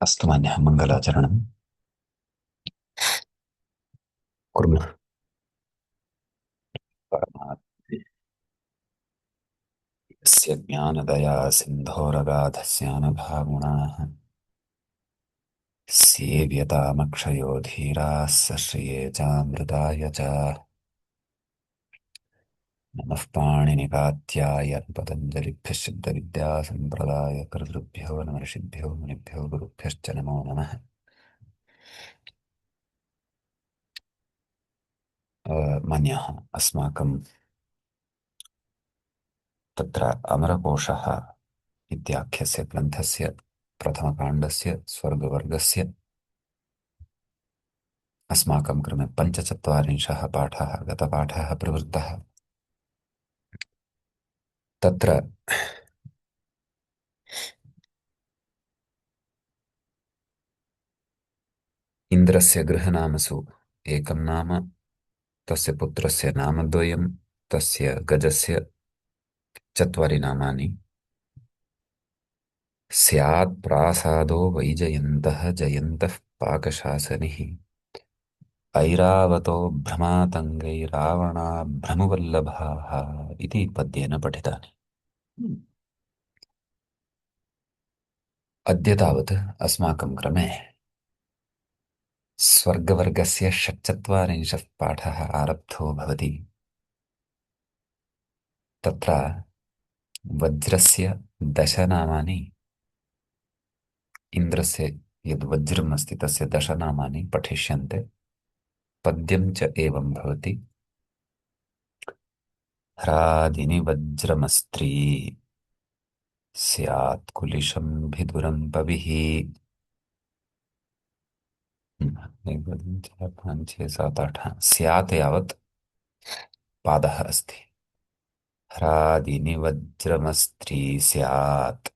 अस्तु मान्यः मङ्गलाचरणं कुर्मः। परमात्मस्य ज्ञानदया सिन्धोरगाधस्यानभागुणाः सेव्यतामक्षयो धीराः सश्रिये चामृताय च। नमः पाणिनिपात्याय पतञ्जलिभ्यः सिद्धविद्यासम्प्रदायकर्तृभ्यो नमर्षिभ्यो मुनिभ्यो गुरुभ्यश्च नमो नमः। मान्याः अस्माकं तत्र अमरकोशः इत्याख्यस्य ग्रन्थस्य प्रथमकाण्डस्य स्वर्गवर्गस्य अस्माकं क्रमे पञ्चचत्वारिंशः पाठः गतपाठः प्रवृत्तः। तत्र इन्द्रस्य गृहनामसु एकं नाम, तस्य पुत्रस्य नामद्वयं, तस्य गजस्य चत्वारि नामानि। स्यात् प्रासादो वैजयन्तः जयन्तः पाकशासनिः ऐरावतो भ्रमातङ्गैरावणाभ्रमवल्लभाः इति पद्येन पठितानि। अद्य तावत् अस्माकं क्रमे स्वर्गवर्गस्य षट्चत्वारिंशः पाठः आरब्धो भवति। तत्र वज्रस्य दशनामानि, इन्द्रस्य यद् वज्रम् अस्ति तस्य दशनामानि पठिष्यन्ते। पद्यं च एवं भवति। ह्रादिनि वज्रमस्त्री स्यात् कुलिशं भिदुरम्पविः। एक दो तीन चार पाँच छः सात आठ, हाँ, स्यात् यावत् पादः अस्ति। ह्रादिनि वज्रमस्त्री स्यात्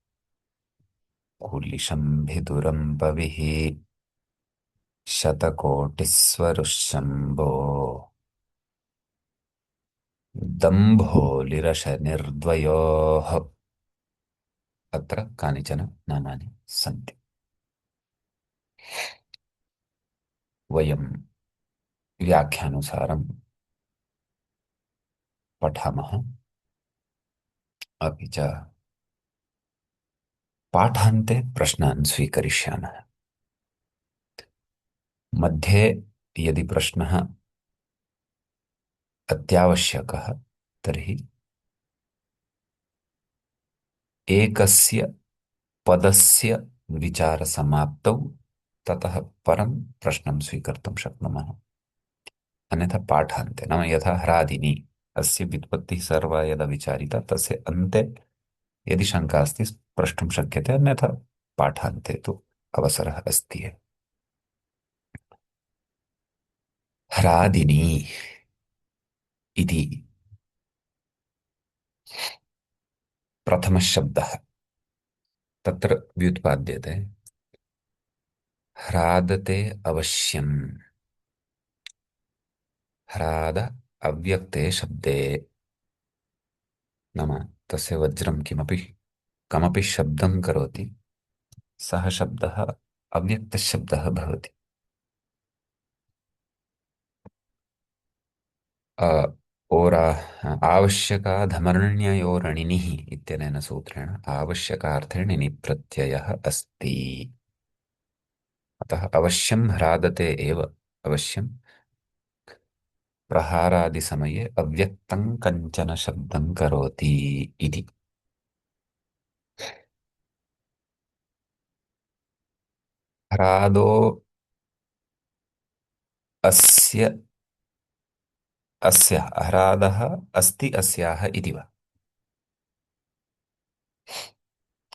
कुलिशं भिदुरम्पविः शतकोटिस्वरुशम्भो दम्भोलिरशनिर्द्वयोः। अत्र कानिचन नामानि सन्ति। वयं व्याख्यानुसारं पठामः, अपि च पाठान्ते प्रश्नान् स्वीकरिष्यामः। मध्ये यदि प्रश्नः अत्यावश्यकः तर्हि एकस्य पदस्य विचारसमाप्तौ ततः परं प्रश्नं स्वीकर्तुं शक्नुमः। अन्यथा पाठान्ते, नाम यथा ह्रादिनि, अस्य व्युत्पत्तिः सर्वा यदा विचारिता तस्य अन्ते यदि शङ्का अस्ति प्रष्टुं शक्यते, अन्यथा पाठान्ते तु अवसरः अस्ति एव। ह्रादिनि इति प्रथमः शब्दः तत्र व्युत्पाद्यते। ह्रादते अवश्यम्। ह्राद अव्यक्ते शब्दे, नाम तस्य वज्रं किमपि कमपि शब्दं करोति, सः शब्दः अव्यक्तशब्दः भवति। अ, ओरा आवश्यकाधमर्ण्ययोरणिनिः इत्यनेन सूत्रेण आवश्यकार्थे णिनि प्रत्ययः अस्ति। अतः अवश्यं ह्रादते एव, अवश्यं प्रहारादिसमये अव्यक्तं कञ्चन शब्दं करोति इति। ह्रादो अस्य, अस्याः, ह्रादः अस्ति अस्याः इति वा।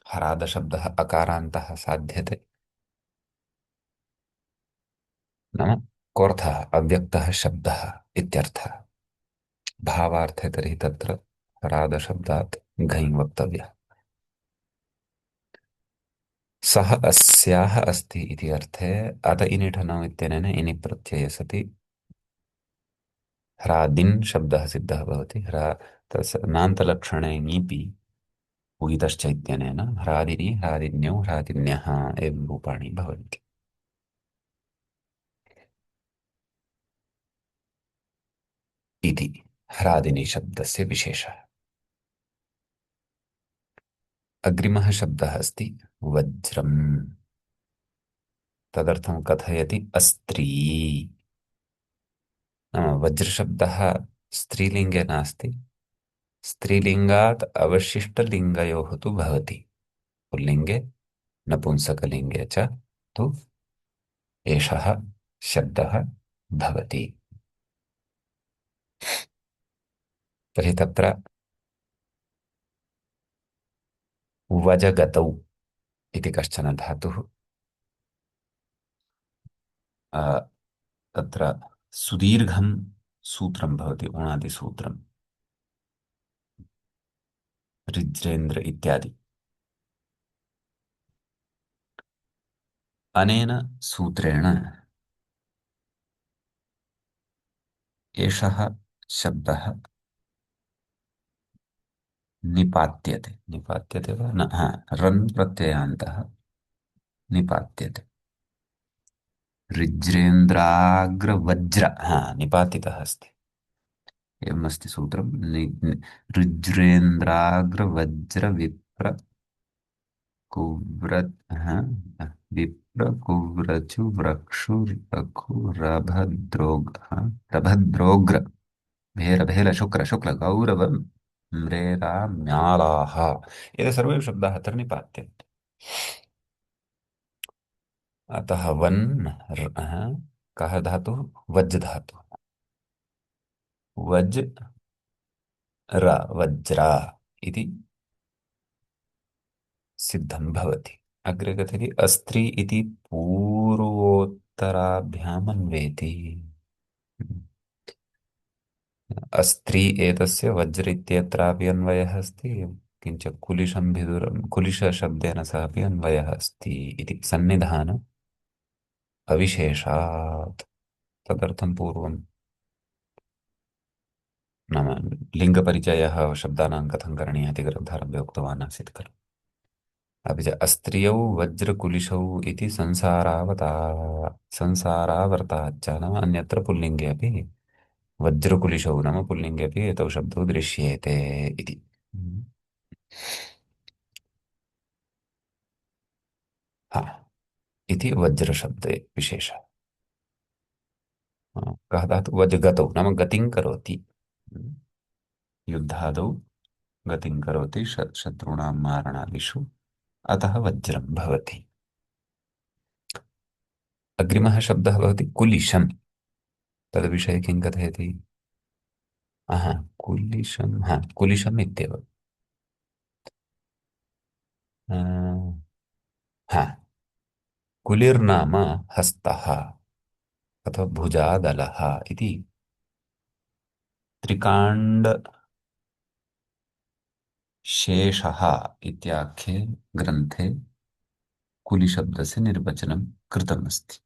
ह्रादशब्दः अकारान्तः साध्यते, नाम कोऽर्थः अव्यक्तः शब्दः इत्यर्थः। भावार्थे तर्हि तत्र ह्रादशब्दात् घञ् वक्तव्यः। सः अस्याः अस्ति इति अर्थे अत इनिठनौ इत्यनेन इनि प्रत्यये सति ह्रादिन् शब्दः सिद्धः भवति। ह्रा तस्य नान्तलक्षणे ङीपि उयितश्च इत्यनेन ह्रादिनि ह्रादिन्यौ ह्रादिन्यः एवं रूपाणि भवन्ति इति ह्रादिनि शब्दस्य विशेषः। अग्रिमः शब्दः अस्ति वज्रम्। तदर्थं कथयति अस्त्री। नाम वज्रशब्दः स्त्रीलिङ्गे नास्ति, स्त्रीलिङ्गात् अवशिष्टलिङ्गयोः तु भवति। पुल्लिङ्गे नपुंसकलिङ्गे च तु एषः शब्दः भवति। तर्हि तत्र वजगतौ इति कश्चन धातुः अ, तत्र सुदीर्घं सूत्रं भवति, उणादिसूत्रं, ऋज्रेन्द्र इत्यादि। अनेन सूत्रेण एषः शब्दः निपात्यते। निपात्यते वा न, हा, रन् प्रत्ययान्तः निपात्यते। ऋज्रेन्द्राग्रवज्र, हा, निपातितः अस्ति। एवमस्ति सूत्रं ऋज्रेन्द्राग्रवज्रविप्र कुव्र, हा, विप्र कुव्रचु वृक्षु रघु रभद्रोग, हा, रभद्रोग्र भेर भेल शुक्र शुक्ल गौरव म्रेरा म्यालाः, एते सर्वे शब्दाः अत्र निपात्यन्ते। अतः कः धातुः? वज् धातुः। वज् र वज्रा इति सिद्धं भवति। अग्रे कथयति अस्त्री इति पूर्वोत्तराभ्यामन्वेति। अस्त्री एतस्य वज्र इत्यत्रापि अन्वयः अस्ति, किञ्च कुलिशं भिदुरं कुलिशशब्देन सह अपि अन्वयः अस्ति इति सन्निधान अविशेषात्। तदर्थं पूर्वं नाम लिङ्गपरिचयः शब्दानां कथं करणीयः इति ग्रन्थारम्भे उक्तवान् आसीत् खलु। अपि च अस्त्रियौ वज्रकुलिशौ इति संसारावर्ताच्च, नाम अन्यत्र पुल्लिङ्गे अपि वज्रकुलिशौ नाम पुल्लिङ्गे अपि एतौ शब्दौ दृश्येते इति। हम्म। हा, इति वज्रशब्दे विशेषः। कः धातुः? वज्गतौ नाम गतिं करोति। हम्म। युद्धादौ गतिं करोति शत्रूणां मारणादिषु, अतः वज्रं भवति। अग्रिमः शब्दः भवति कुलिशम्। तद्विषये किं कथयति? हा, कुलिशं, हा, कुलिशम् इत्येव। अ, हा, कुलिर्नाम हस्तः अथवा भुजादलः इति त्रिकाण्डशेषः इत्याख्ये ग्रन्थे कुलिशब्दस्य निर्वचनं कृतमस्ति।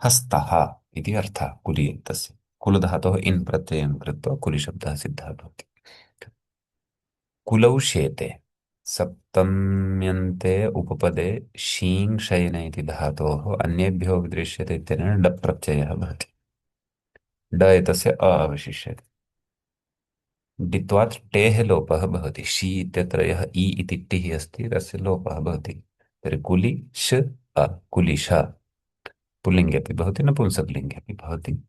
हस्तः इति अर्थः कुलि इत्यस्य। कुलधातोः इन् प्रत्ययं कृत्वा कुलिशब्दः सिद्धः भवति। कुलौ शेते सप्तम्यन्ते उपपदे शीं शयन इति धातोः अन्येभ्यो विदृश्यते इत्यनेन डप् प्रत्ययः भवति। ड एतस्य अ अवशिष्यते। डित्वात् टेः लोपः भवति। शी इत्यत्र यः इ इति टिः अस्ति तस्य लोपः भवति। तर्हि कुलि श अ कुलिश, पुल्लिङ्गे अपि भवति नपुंसकलिङ्गे अपि भवति।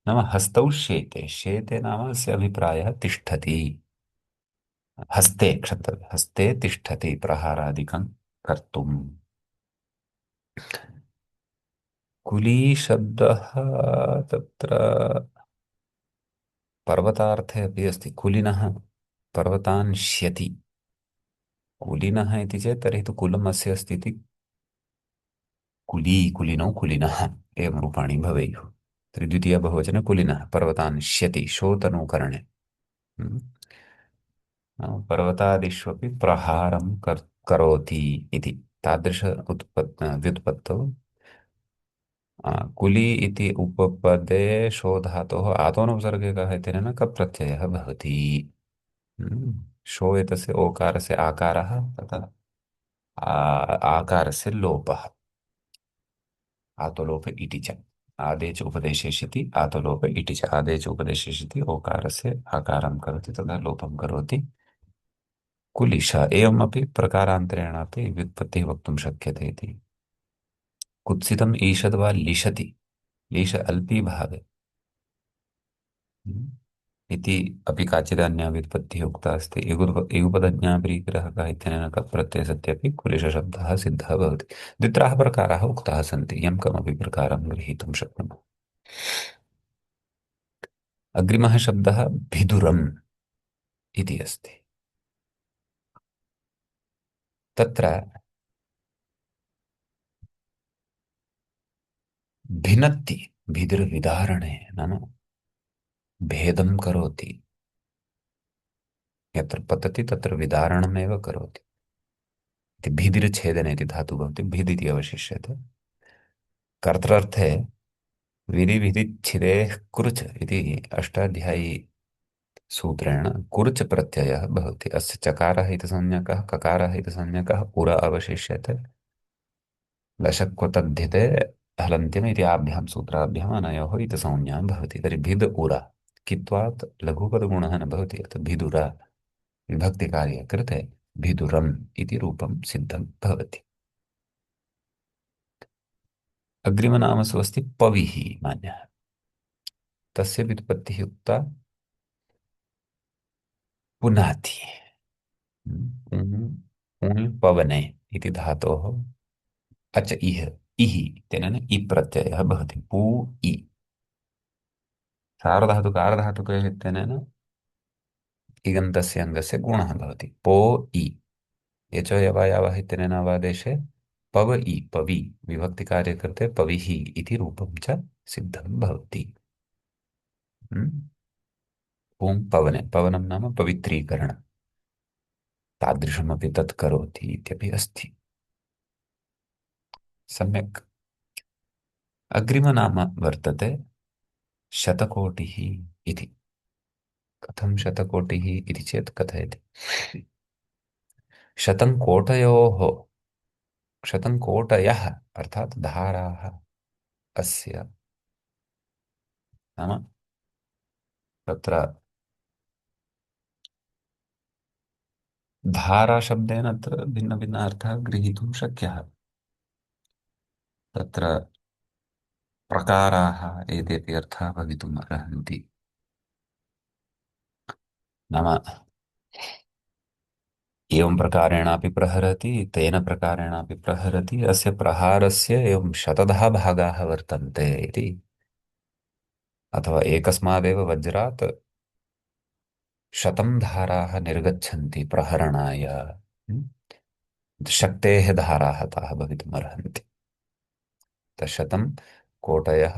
नाम हस्तौ शेते। शेते नाम अस्य अभिप्रायः तिष्ठति। हस्ते क्षन्तव्यः, हस्ते तिष्ठति प्रहारादिकं कर्तुम्। कुली शब्दः तत्र पर्वतार्थे अपि अस्ति। कुलिनः पर्वतान् श्यति। कुलिनः इति चेत् तर्हि तु कुलम् अस्य अस्ति इति। कुली कुलिनौ कुलिनः एवं रूपाणि भवेयुः। तर्हि द्वितीय बहुवचने कुलिनः पर्वतान् श्यति शोतनूकरणे। हम्म। पर्वतादिष्वपि प्रहारं करोति इति तादृश व्युत्पत्तौ कुली इति उपपदे शो धातोः आदोनुपसर्गे कः इत्यनेन कप् प्रत्ययः भवति। हम्म। शो एतस्य ओकारस्य आकारः तथा आकारस्य लोपः। आतोलोप इति च आदेच उपदेशेषिति आतोलोप इति च आदेच उपदेशेषिति ओकारस्य आकारं करोति तदा लोपं करोति। कुलिश एवमपि प्रकारान्तरेणापि व्युत्पत्तिः वक्तुं शक्यते इति। कुत्सितम् ईषद् वा लिशति लीश अल्पी भावे इति अपि काचिदन्या व्युत्पत्तिः उक्ता अस्ति। युगपदज्ञापरीग्रहकः इत्यनेन कः प्रत्ययसत्यपि कुलिशशब्दः सिद्धः भवति। द्वित्राः प्रकाराः उक्ताः सन्ति यं कमपि प्रकारं गृहीतुं शक्नुमः। अग्रिमः शब्दः भिदुरम् इति अस्ति। तत्र भिनत्ति भिदिर्विदारणे नाम भेदं करोति। यत्र पतति तत्र विदारणमेव करोति इति भिदिर्छेदने इति धातुः भवति भिद् इति अवशिष्यते। कर्तृर्थे विधि विधिच्छिदेः कुरुच इति अष्टाध्यायी सूत्रेण कुरुच प्रत्ययः भवति। अस्य चकारः इति संज्ञकः ककारः इति संज्ञकः उर अवशिष्यते। लशक्वतद्धिते हलन्त्यम् इति आभ्यां सूत्राभ्याम् अनयोः इति संज्ञा भवति। तर्हि भिद् उर कित्वात् लघुपदगुणः न भवति अतः भिदुर विभक्तिकार्ये कृते भिदुरम् इति रूपं सिद्धं भवति। अग्रिमनामसु अस्ति पविः मान्यः। तस्य व्युत्पत्तिः उक्ता पुनाति। पवने इति धातोः अच इह इहि इत्यनेन इ प्रत्ययः भवति पू इ। सार्वधातुकारधातुकयोः इत्यनेन इगन्तस्य अङ्गस्य गुणः भवति पो इ। यचो यवायावः इत्यनेन अवादेशे पव इ पवि विभक्तिकार्ये कृते पविः इति रूपं च सिद्धं भवति। पुं पवने पवनं नाम पवित्रीकरणं तादृशमपि तत् करोति इत्यपि अस्ति। सम्यक्। अग्रिमनाम वर्तते शतकोटिः इति। कथं शतकोटिः इति चेत् कथयति। शतं कोटयोः शतं कोटयः अर्थात् धाराः अस्य नाम तत्र धाराशब्देन अत्र भिन्नभिन्न अर्थः गृहीतुं शक्यः। तत्र प्रकाराः एतेपि अर्थाः भवितुम् अर्हन्ति। नाम एवं प्रकारेणापि प्रहरति तेन प्रकारेणापि प्रहरति अस्य प्रहारस्य एवं शतधा भागाः वर्तन्ते इति। अथवा एकस्मादेव वज्रात् शतं धाराः निर्गच्छन्ति प्रहरणाय। शक्तेः धाराः ताः भवितुमर्हन्ति। तशतं कोटयः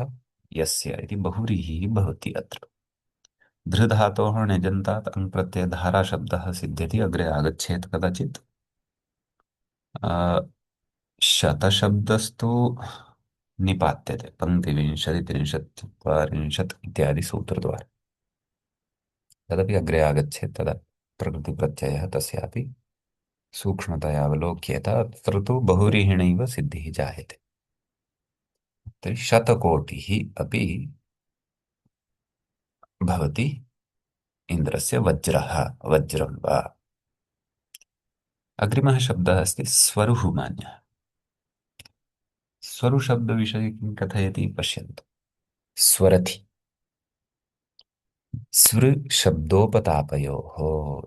यस्य इति बहुव्रीहिः भवति अत्र। धृधातोः निजन्तात् अङ् प्रत्यय धाराशब्दः सिद्ध्यति अग्रे आगच्छेत् कदाचित्। शतशब्दस्तु निपात्यते पङ्क्तिविंशति त्रिंशत् चत्वारिंशत् इत्यादि सूत्रद्वारा। तदपि अग्रे आगच्छेत् तदा प्रकृतिप्रत्ययः तस्यापि सूक्ष्मतया अवलोक्येत अत्र तु बहुव्रीहिणैव सिद्धिः जायते। तर्हि शतकोटिः अपि भवति इन्द्रस्य वज्रः वज्रं वा। अग्रिमः शब्दः अस्ति स्वरुः मान्यः। स्वरुशब्दविषये किं कथयति पश्यन्तु। स्वरथि स्वर शब्दोपतापयोः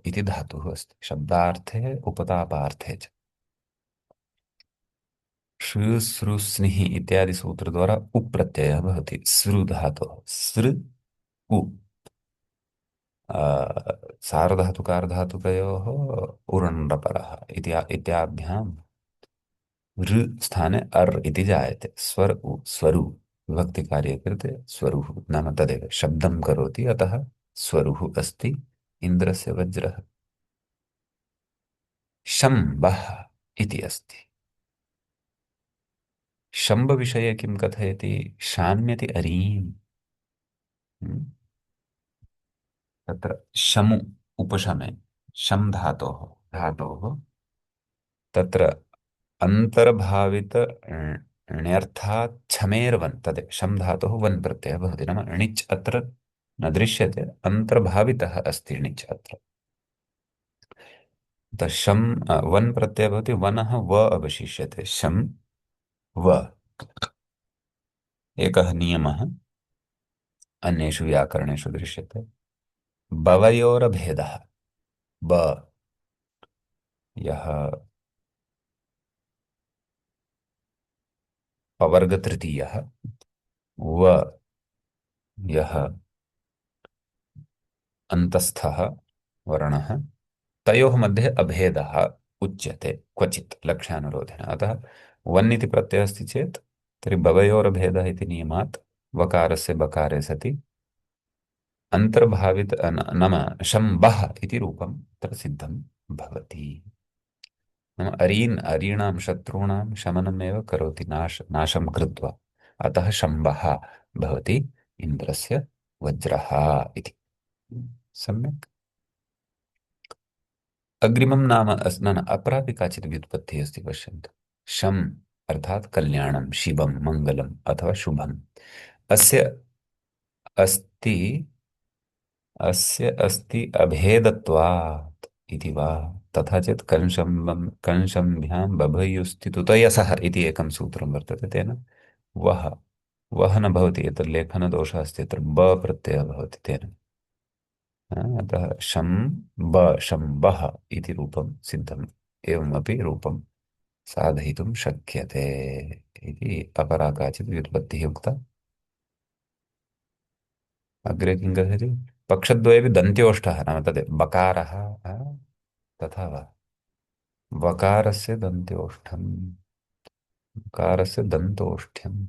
इति धातुः अस्ति शब्दार्थे उपतापार्थे च। श्रु सृ स्निः इत्यादि सूत्रद्वारा उ प्रत्ययः भवति सृ धातोः सृ उ। सार्वधातुकारधातुकयोः उरण्डपरः इत्याभ्यां ऋ स्थाने अर् इति जायते स्वर उ स्वरु विभक्तिकार्ये कृते स्वरुः नाम तदेव शब्दं करोति अतः स्वरुः अस्ति इन्द्रस्य वज्रः। शम्बः इति अस्ति। शम्बविषये किं कथयति शाम्यति अरीम्। तत्र शमु उपशमे शम धातोः तत्र अन्तर्भावित ण्यर्थात् छमेर्वन् तदेव शम धातुः वन् प्रत्ययः भवति नाम णिच् अत्र न दृश्यते अन्तर्भावितः अस्ति णिच् अत्र शम वन् प्रत्ययः भवति वनः व अवशिष्यते शम व एकः नियमः अन्येषु व्याकरणेषु दृश्यते बवयोरभेदः ब यः पवर्गतृतीयः व यः अन्तस्थः वर्णः तयोः मध्ये अभेदः उच्यते क्वचित् लक्ष्यानुरोधेन अतः वन् इति प्रत्ययः अस्ति चेत् तर्हि भवयोरभेदः इति नियमात् वकारस्य बकारे सति अन्तर्भावित नाम शम्बः इति रूपं तत्र सिद्धं भवति नाम अरीणां शत्रूणां शमनमेव करोति नाशं कृत्वा अतः शम्बः भवति इन्द्रस्य वज्रः इति सम्यक् अग्रिमं नाम न न अपरापि काचित् व्युत्पत्तिः अस्ति पश्यन्तु शम् अर्थात् कल्याणं शिवं मङ्गलम् अथवा शुभम् अस्य अस्ति अस्य अस्ति अभेदत्वात् इति वा तथा चेत् कंशम्भ्यां बभयुस्थितुतयसः इति एकं सूत्रं वर्तते तेन वः वः न भवति एतत् लेखनदोषः अस्ति अत्र ब प्रत्ययः भवति तेन अतः शं ब शम्बः इति रूपं सिद्धम् एवमपि रूपं साधयितुं शक्यते इति अपरा काचित् व्युत्पत्तिः उक्ता अग्रे किं कथयति पक्षद्वयेपि दन्त्योष्ठः नाम तद् बकारः तथा वा वकारस्य दन्त्योष्ठम् वकारस्य दन्तोष्ठ्यम्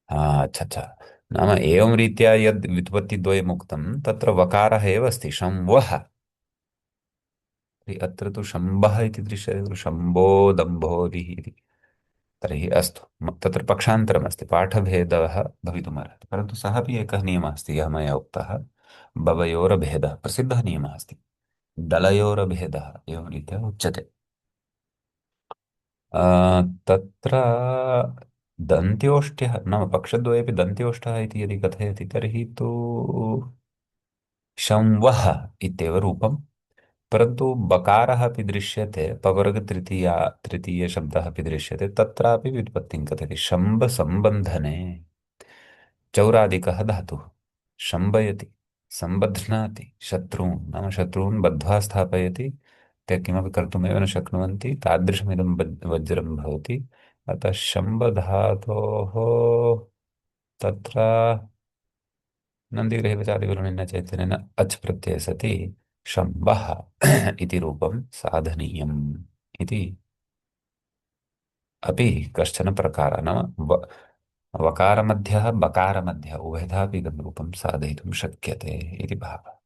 अच्छा अच्छा नाम एवं रीत्या यद् व्युत्पत्तिद्वयमुक्तं तत्र वकारः एव अस्ति शंवः अत्र तु शम्बः इति दृश्यते खलु शम्भो दम्भोरिः इति तर्हि अस्तु तत्र पक्षान्तरमस्ति पाठभेदः भवितुमर्हति परन्तु सः अपि एकः नियमः अस्ति यः मया उक्तः भवयोरभेदः प्रसिद्धः नियमः अस्ति दलयोरभेदः एवं रीत्या उच्यते तत्र दन्त्योष्ठ्यः नाम पक्षद्वयेपि दन्त्योष्ठः इति यदि कथयति तर्हि तु शंवः इत्येव रूपं परन्तु बकारः अपि दृश्यते पवर्गतृतीया तृतीयशब्दः अपि दृश्यते तत्रापि व्युत्पत्तिं कथयति शम्बसम्बन्धने चौरादिकः धातुः शम्बयति सम्बध्नाति शत्रून् नाम शत्रून् बद्ध्वा स्थापयति ते किमपि कर्तुमेव न शक्नुवन्ति तादृशमिदं वज्रं भवति अतः शम्बधातोः तत्र नन्दिग्रहिवचादिवलनेन चैतन्येन अच् प्रत्यये सति शम्बः इति रूपं साधनीयम् इति अपि कश्चन प्रकारः नाम वकारमध्यः बकारमध्यः उभयथापि इदं रूपं साधयितुं शक्यते इति भावः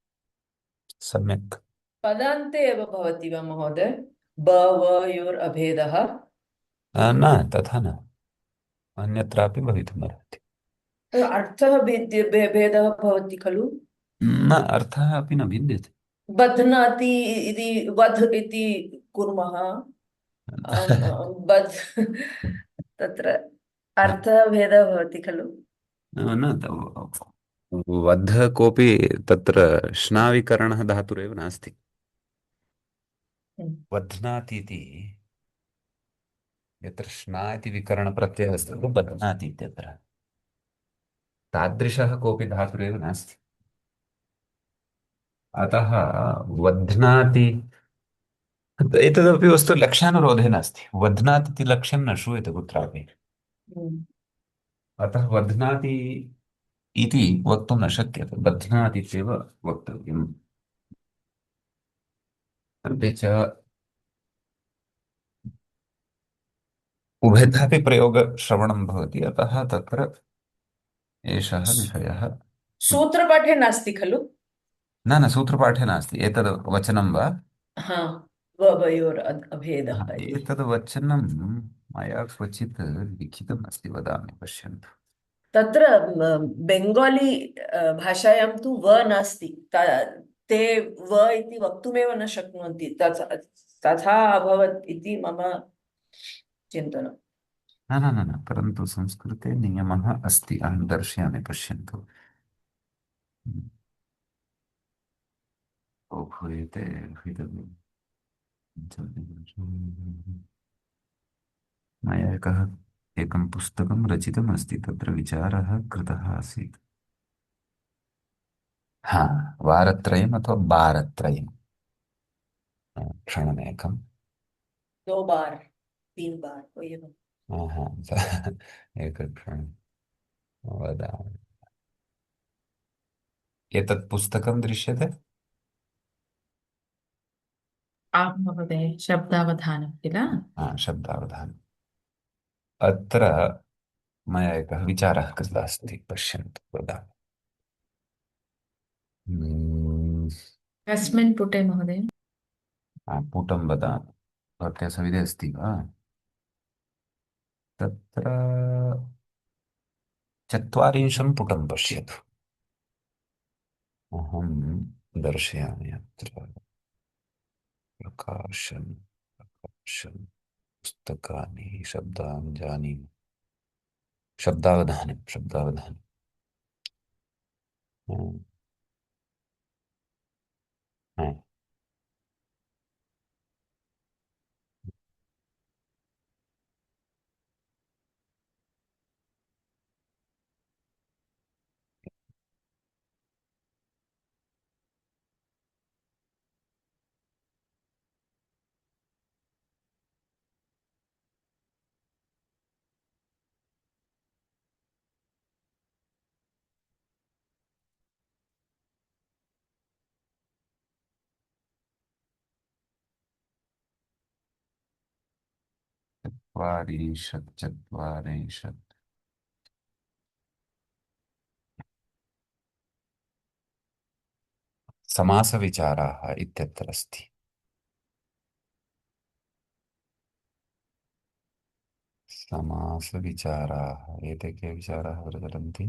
सम्यक् पदान्ते एव भवति वा महोदय ब व योर् अभेदः न तथा न अन्यत्रापि भवितुमर्हति अर्थः भेदः भवति खलु न अर्थः अपि न भिद्यते बध्नाति इति वध् इति कुर्मः बध् तत्र अर्थः भेदः भवति खलु न वध कोऽपि तत्र श्नाविकरणः धातुरेव नास्ति बध्नाति इति यत्र श्ना इति विकरणप्रत्ययः अस्ति तु बध्नाति इत्यत्र तादृशः कोऽपि धातुरेव नास्ति अतः वध्नाति एतदपि वस्तु लक्ष्यानुरोधेन अस्ति वध्नाति इति लक्ष्यं न श्रूयते कुत्रापि अतः वध्नाति इति वक्तुं न शक्यते बध्नाति इत्येव वक्तव्यम् अपि च उभयथापि प्रयोगश्रवणं भवति अतः तत्र एषः विषयः सूत्रपाठे नास्ति खलु न सूत्रपाठे नास्ति एतद् वचनं वा हा वयोर् अभेदः इति एतद् वचनं मया क्वचित् लिखितम् अस्ति वदामि पश्यन्तु तत्र बेङ्गाली भाषायां तु व नास्ति ते व इति वक्तुमेव न शक्नुवन्ति तथा अभवत् इति मम चिन्तनम्। न न न न परन्तु संस्कृते नियमः अस्ति, अहं दर्शयामि, पश्यन्तु। ओ भूयते भवितव्यम्। मया एकं पुस्तकं रचितमस्ति, तत्र विचारः कृतः आसीत्। हा, वारत्रयम् अथवा वारत्रयम्। क्षणमेकम्। 2 बार 3 बार कोई एवं। आहा, एकक्षणं वदामि। एतत् पुस्तकं दृश्यते। आं महोदय, शब्दावधानं किल? हा, शब्दावधानम्। अत्र मया एकः विचारः कृतः अस्ति, पश्यन्तु, वदामि। कस्मिन् पुटे महोदय? पुटं वदामि। भवत्याः सविधे अस्ति वा? तत्र 40 पुटं पश्यतु। अहं दर्शयामि अत्र। प्रकाशन् प्रकाशन् पुस्तकानि शब्दान् जानीमि। शब्दावधानं शब्दावधानं। हम्म, हम्म। चत्वारिंशत् चत्वारिंशत्। समासविचाराः इत्यत्र अस्ति। समासविचाराः, एते के विचाराः प्रचलन्ति?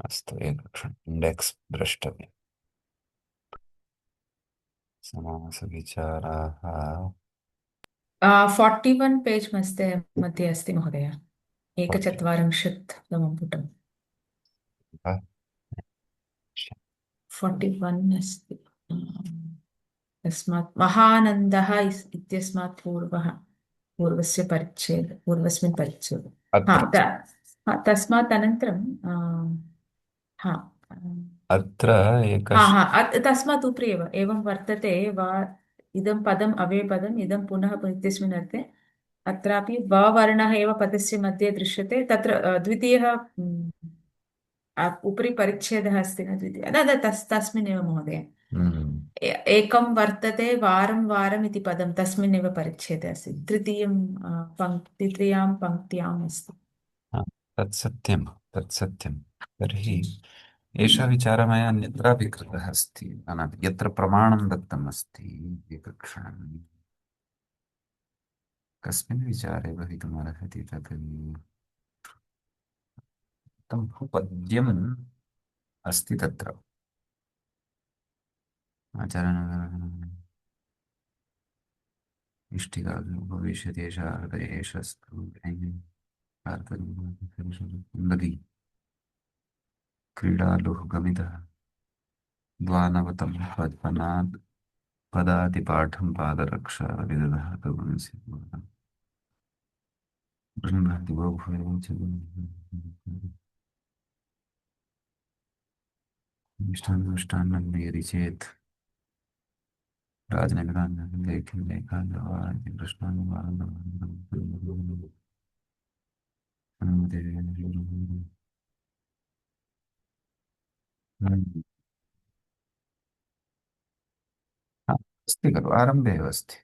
अस्तु, एकक्षणम् इण्डेक्स् द्रष्टव्यम्। समासविचाराः। 41 पेज् मध्ये अस्ति महोदय, 41तमं पुटम्। 41 अस्ति। तस्मात् महानन्दः इत्यस्मात् पूर्वस्मिन् परिच्छेदे। हा, अत्र तस्मात् अनन्तरं हा अत्र हा एकः। हा तस्मात् उपरि एव एवं वर्तते वा, इदं पदम् अव्ययपदम्, इदं पुनः इत्यस्मिन् अर्थे अत्रापि ववर्णः एव पदस्य मध्ये दृश्यते। तत्र द्वितीयः उपरि परिच्छेदः अस्ति न, द्वितीयः न न, तस्मिन्नेव महोदय। हम्म, एकं वर्तते वारं वारम् इति पदं तस्मिन्नेव परिच्छेदे अस्ति। तृतीयां पङ्क्त्याम् अस्ति। हा, तत्सत्यं तत्सत्यं। तर्हि एषः विचारः मया अन्यत्रापि कृतः अस्ति, यत्र प्रमाणं दत्तम् अस्ति। एकक्षणम्। कस्मिन् विचारे भवितुमर्हति तत्? तं पद्यम् अस्ति तत्र। आचरण इष्टिका भविष्यति एषः हृदये एषस्तु नदी क्रीडालुः गमितः द्वानवतं पद्मनाद पदातिपाठं पादरक्षा विदधः कवंसि बृह्णन्ति बहुभूयं च मिष्टान्नं यदि चेत् राजनगरान् लेखिं लेखान् इति प्रश्नान् अस्ति खलु, आरम्भे एव अस्ति।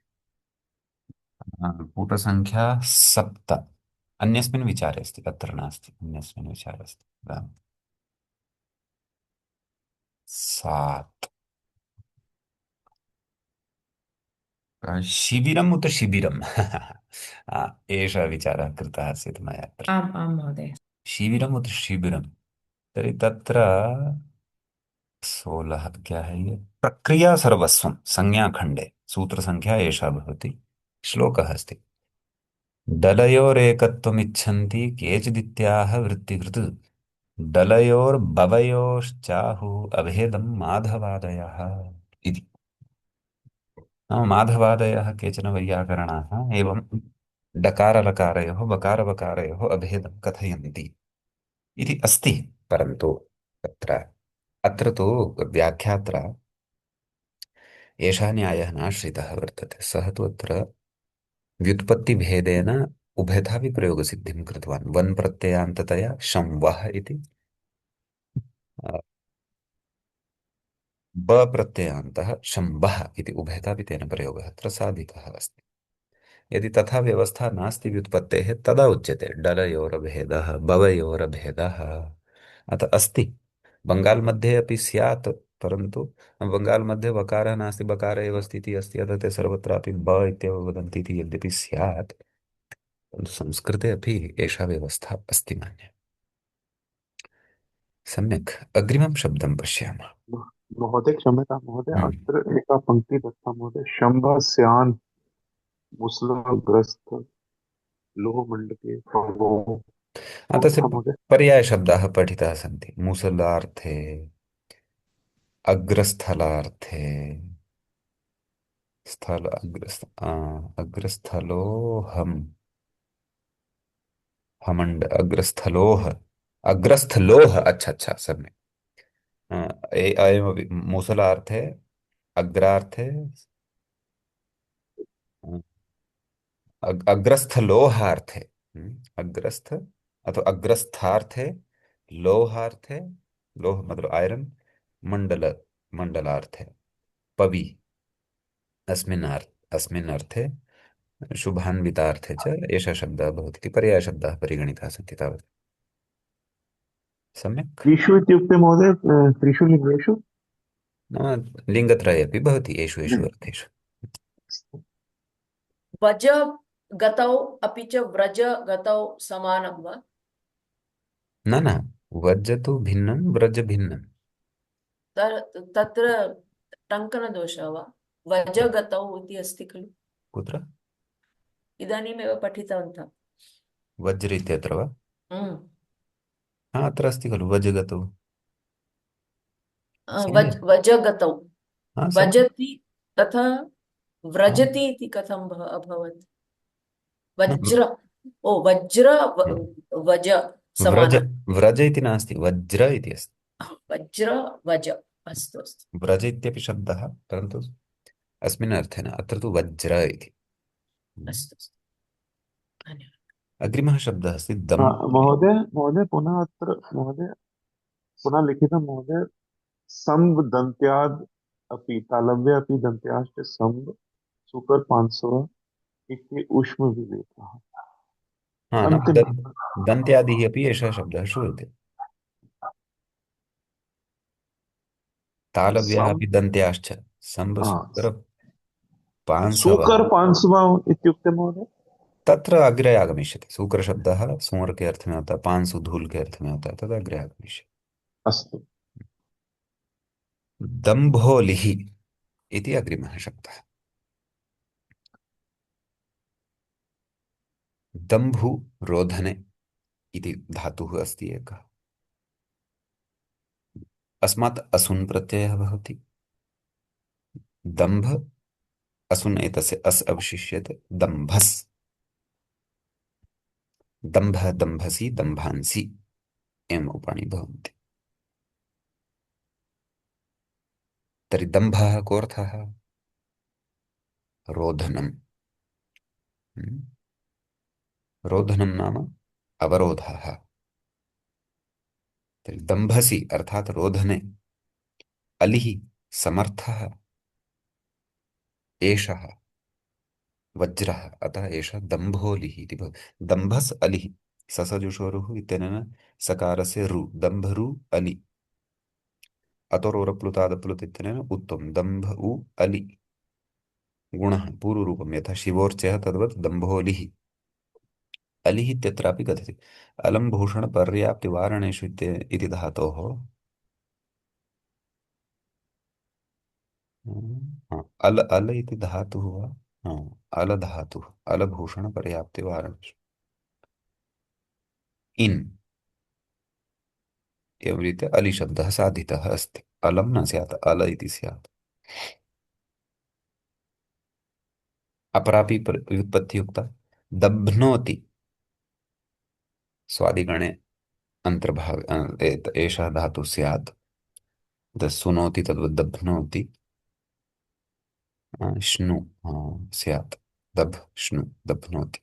पुटसङ्ख्या 7 अन्यस्मिन् विचारे अस्ति, अत्र नास्ति, अन्यस्मिन् विचारे अस्ति। वदामि। 7। शिबिरम् उत शिबिरम्। एषः विचारः कृतः आसीत् मया अत्र। आम् आम् महोदय। शिबिरम् उत शिबिरम्। तर्हि तत्र 16 क्या है ये, प्रक्रिया सर्वस्वं संज्ञाखण्डे सूत्रसङ्ख्या एषा भवति। श्लोकः अस्ति, डलयोरेकत्वमिच्छन्ति केचिदित्याह वृत्तिकृत् डलयोर्बवयोश्चाहुः अभेदं माधवादयः इति। नाम माधवादयः केचन वैयाकरणाः एवं डकारलकारयोः बकारवकारयोः अभेदं कथयन्ति इति अस्ति। परन्तु तत्र अत्र तु व्याख्यात्रा एषः न्यायः नाश्रितः वर्तते। सः तु अत्र व्युत्पत्तिभेदेन उभयथापि प्रयोगसिद्धिं कृतवान्। वन् प्रत्ययान्ततया शं वः इति, अ, ब प्रत्ययान्तः शं वः इति उभयथापि तेन प्रयोगः अत्र साधितः अस्ति। यदि तथा व्यवस्था नास्ति व्युत्पत्तेः तदा उच्यते डलयोरभेदः भवयोरभेदः। अतः अस्ति, बङ्गाल् मध्ये अपि स्यात्, परन्तु बङ्गाल् मध्ये वकारः नास्ति बकार एव स्थितिः अस्ति, अतः ते सर्वत्रापि ब इत्येव वदन्ति इति यद्यपि स्यात्, परन्तु संस्कृते अपि एषा व्यवस्था अस्ति मन्ये। सम्यक्, अग्रिमं शब्दं पश्यामः। महोदय क्षम्यतां महोदय, हम्म। अत्र एका पङ्क्तिः दत्ता महोदय, शम्भस्यान् मुसलग्रस्त लोहमण्डके भवो। तस्य कोऽर्थः महोदय? पर्यायशब्दाः पठिताः सन्ति, मुसलार्थे, अग्रस्थलार्थे, अग्रस्थलोहम, अग्रस्थलोह, अग्रस्थलोह, अच्छा अच्छा सम्यक्। अयमपि मुसलार्थे, अग्रार्थे, अग्रस्थलोहार्थे, अग्रस्थ अथवा अग्रस्थार्थे, लोहार्थे, लोह मतलब आयरन, मंडल, मंडलार्थे, पवि, अस्मिन् अर्थे, शुभान्वितार्थे च एषः शब्दः भवति इति पर्यायशब्दाः परिगणिताः सन्ति तावत्। सम्यक्। त्रिषु इत्युक्ते महोदय त्रिषु लिङ्गेषु? नाम लिङ्गत्रये अपि भवति एषु एषु अर्थेषु। वज गतौ अपि च व्रज गतौ समानं वा? न न, वज् तु भिन्नं, व्रज भिन्नं। तत्र टङ्कनदोषः वा? वज गतौ इति अस्ति खलु, कुत्र? इदानीमेव पठितवन्तः। वज्र इत्यत्र वा? हम्म। हा, अत्र अस्ति खलु वज् गतौ। सम्यक्। वज गतौ हा सम्यक्। वजति तथा हा, व्रजति इति कथं अभवत्? न, वज्र, ओ वज्र हम्म। वज व्रज, समानं। व्रज इति नास्ति, वज्र इति अस्ति। वज्र वज, अस्तु अस्तु, व्रज इत्यपि शब्दः, परन्तु अस्मिन् अर्थे न, अत्र तु वज्र इति। अस्तु अस्तु, धन्यवादः। अग्रिमः शब्दः अस्ति हा, दम्। महोदय महोदय पुनः अत्र महोदय पुनः लिखितं महोदय, सम्ब दन्त्याद् अपि तालव्ये अपि दन्त्याश्च सम्ब सुकर पांसव इति उष्म विवेकः। हा नाम अन्तिम दन्त्यादिः अपि एषः शब्दः श्रूयते। तालव्यः सम् अपि दन्त्याश्च, हा, सम्बसूकर पांसवः। सूकर पांसव इत्युक्ते महोदय? तत्र अग्रे आगमिष्यति, सूक्रशब्दः सूंर के अर्थ में होता है, पांसु धूल के अर्थ में होता है, तद अग्रे आगमिष्यति। अस्तु। दम्भोलिः इति अग्रिमः शब्दः। दम्भु रोधने इति धातुः अस्ति एकः, अस्मात् असुन् प्रत्ययः भवति। दम्भ, असुन् एतस्य अस् अवशिष्यते, दम्भस्, दम्भः दम्भसि दम्भांसि एवम् रूपाणि भवन्ति। तर्हि दम्भः कोऽर्थः? रोधनम्। हम्म? रोधनं नाम अवरोधः। तर्हि दम्भसि अर्थात् रोधने, अलिः समर्थः एषः वज्रः, अतः एषः दम्भोलिः इति भवति। दम्भस् अलिः, ससजुषोरुः इत्यनेन सकारस्य रु, दम्भरु अलि, अतोरोरप्लुतादप्लुत इत्यनेन उत्तम, दम्भ उ अलि, गुणः पूर्वरूपं यथा शिवोर्चयः तद्वत् दम्भोलिः, अलिः इत्यत्रापि कथयति अलं भूषणपर्याप्तिवारणेषु इति धातोः हाँ, अल अल इति धातुः वा हाँ, अल धातुः अलभूषणपर्याप्तिवारणेषु इन् एवं रीत्या अलिशब्दः साधितः अस्ति अलं न स्यात् अल इति स्यात् अपरापि व्युत्पत्तिः उक्ता दभ्नोति स्वादिगणे अन्तर्भाव एषः धातुः स्यात् सुनोति तद्वत् दभ्नोति श्नु स्यात् दभ श्नु दभ्नोति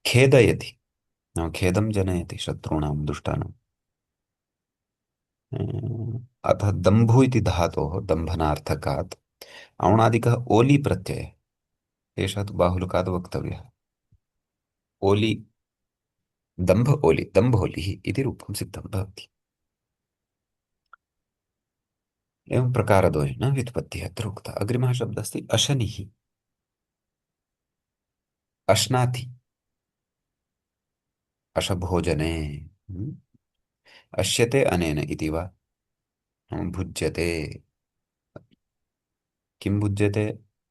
खेदयति नाम खेदं जनयति शत्रूणां दुष्टानाम् अतः दम्भु इति धातोः दम्भनार्थकात् औणादिकः ओलि प्रत्ययः एषः तु बाहुलकात् वक्तव्यः ओलि दम्भ ओलि दम्भोलिः इति रूपं सिद्धं भवति एवं प्रकारद्वयेन व्युत्पत्तिः अत्र उक्ता अग्रिमः शब्दः अस्ति अशनिः अश्नाति अशभोजने अश्यते अनेन इति वा भुज्यते किं भुज्यते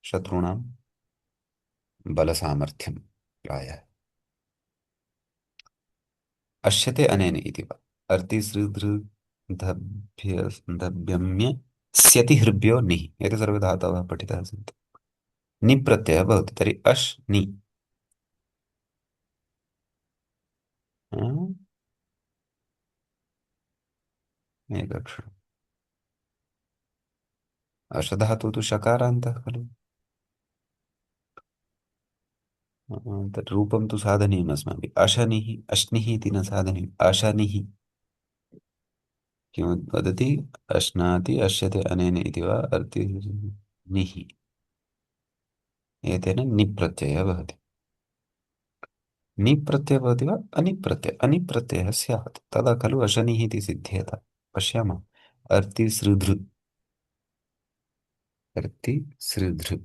शत्रूणां बलसामर्थ्यं प्रायः अश्यते अनेन इति वा अर्तिसृधृधभ्यम्य स्यति हृभ्यो निः एते सर्वे धातवः पठिताः सन्ति नि प्रत्ययः भवति तर्हि अश् नि एकक्षरम् अशधातुः तु शकारान्तः खलु तत् रूपं तु साधनीयम् अस्माभिः अशनिः अश्निः इति न साधनीयम् अशनिः किं वदति अश्नाति अश्यते अनेन इति वा अर्ति निः एतेन निप्रत्ययः भवति निप्रत्ययः भवति वा अनिप्रत्ययः स्यात् तदा खलु अशनिः इति सिद्ध्येत पश्यामः अर्तिसृधृ अर्तिसृधृ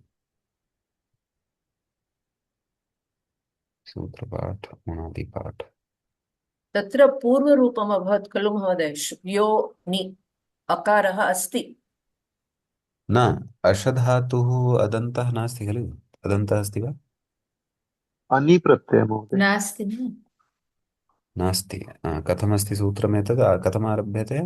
सूत्रपाठ उणादिपाठ तत्र पूर्वरूपम् अभवत् खलु महोदय यो नि अकारः अस्ति न अशधातुः अदन्तः नास्ति खलु अदन्तः अस्ति वा अनि प्रत्यय महोदय। नास्ति न नास्ति कथमस्ति सूत्रमेतद् कथमारभ्यते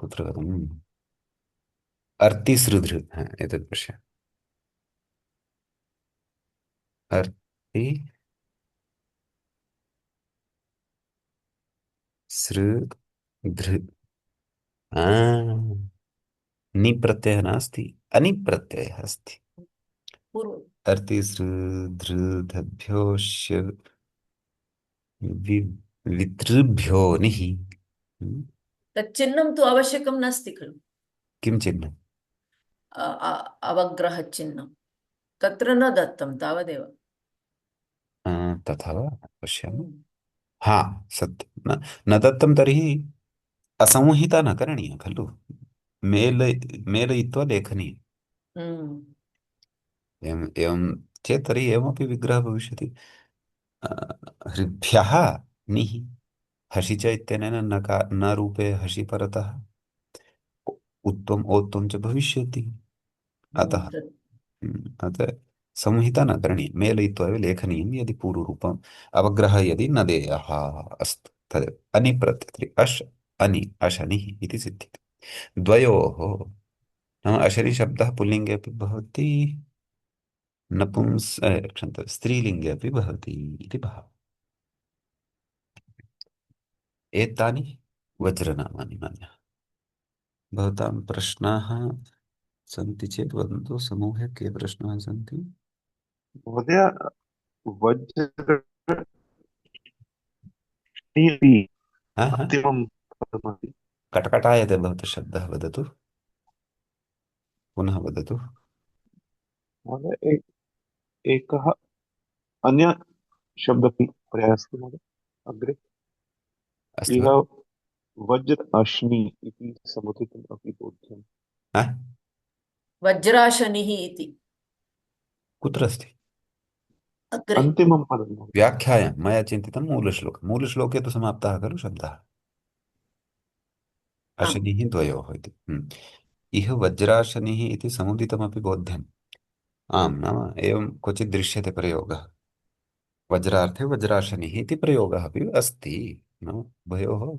कुत्र गतम् अर्तिसृधृ एतत् पश्य अर्ति सृधृ निप्रत्ययः नास्ति अनिप्रत्ययः अस्ति पूर्व अर्तिसृधृधभ्योश्य वितृभ्यो निः तत् चिह्नं तु आवश्यकं नास्ति खलु किं चिह्नम् अवग्रहचिह्नं तत्र न दत्तं तावदेव तथा वा पश्यामि हाँ सत्यं न दत्तं तर्हि असंहिता न करणीया खलु मेल मेलयित्वा लेखनीयम् एवं एवं चेत् तर्हि एवमपि विग्रहः भविष्यति हृभ्यः निः हसि च इत्यनेन न रूपे हसि परतः उत्वम् ओत्वं च भविष्यति अतः अतः संहिता न करणीया मेलयित्वा एव लेखनीयं यदि पूर्वरूपम् अवग्रहः यदि न देयः अस्तु तदेव अनिप्रत्यय अश् अनि अशनिः इति सिद्ध्यति द्वयोः नाम अशरी शब्दः पुल्लिङ्गे अपि भवति क्षम्यतां स्त्रीलिङ्गे अपि भवति इति भावः एतानि वज्रनामानि मन्यः भवतां प्रश्नाः सन्ति चेत् वदन्तु समूहे के प्रश्नाः सन्ति महोदय वज्र हाँ हाँ अन्तिमं पदमस्ति। कटकटायते भवतः शब्दः वदतु पुनः वदतु महोदय एकः अन्य शब्दपि पर्यायः अस्ति महोदय अग्रे अस्ति वा इह वज्र अश्नि इति समुचितम् अपि बोध्यम्। हाँ वज्राशनिः इति कुत्र अस्ति? अग्रे। अन्तिमं पदं महोदय। व्याख्यायां मया चिन्तितं मूलश्लोके तु समाप्तः खलु शब्दः आम्। अशनिः द्वयोः इति। इह वज्राशनिः इति समुदितमपि बोध्यम्। आम्, नाम एवं क्वचित् दृश्यते प्रयोगः। वज्रार्थे वज्राशनिः इति प्रयोगः अपि अस्ति। नाम उभयोः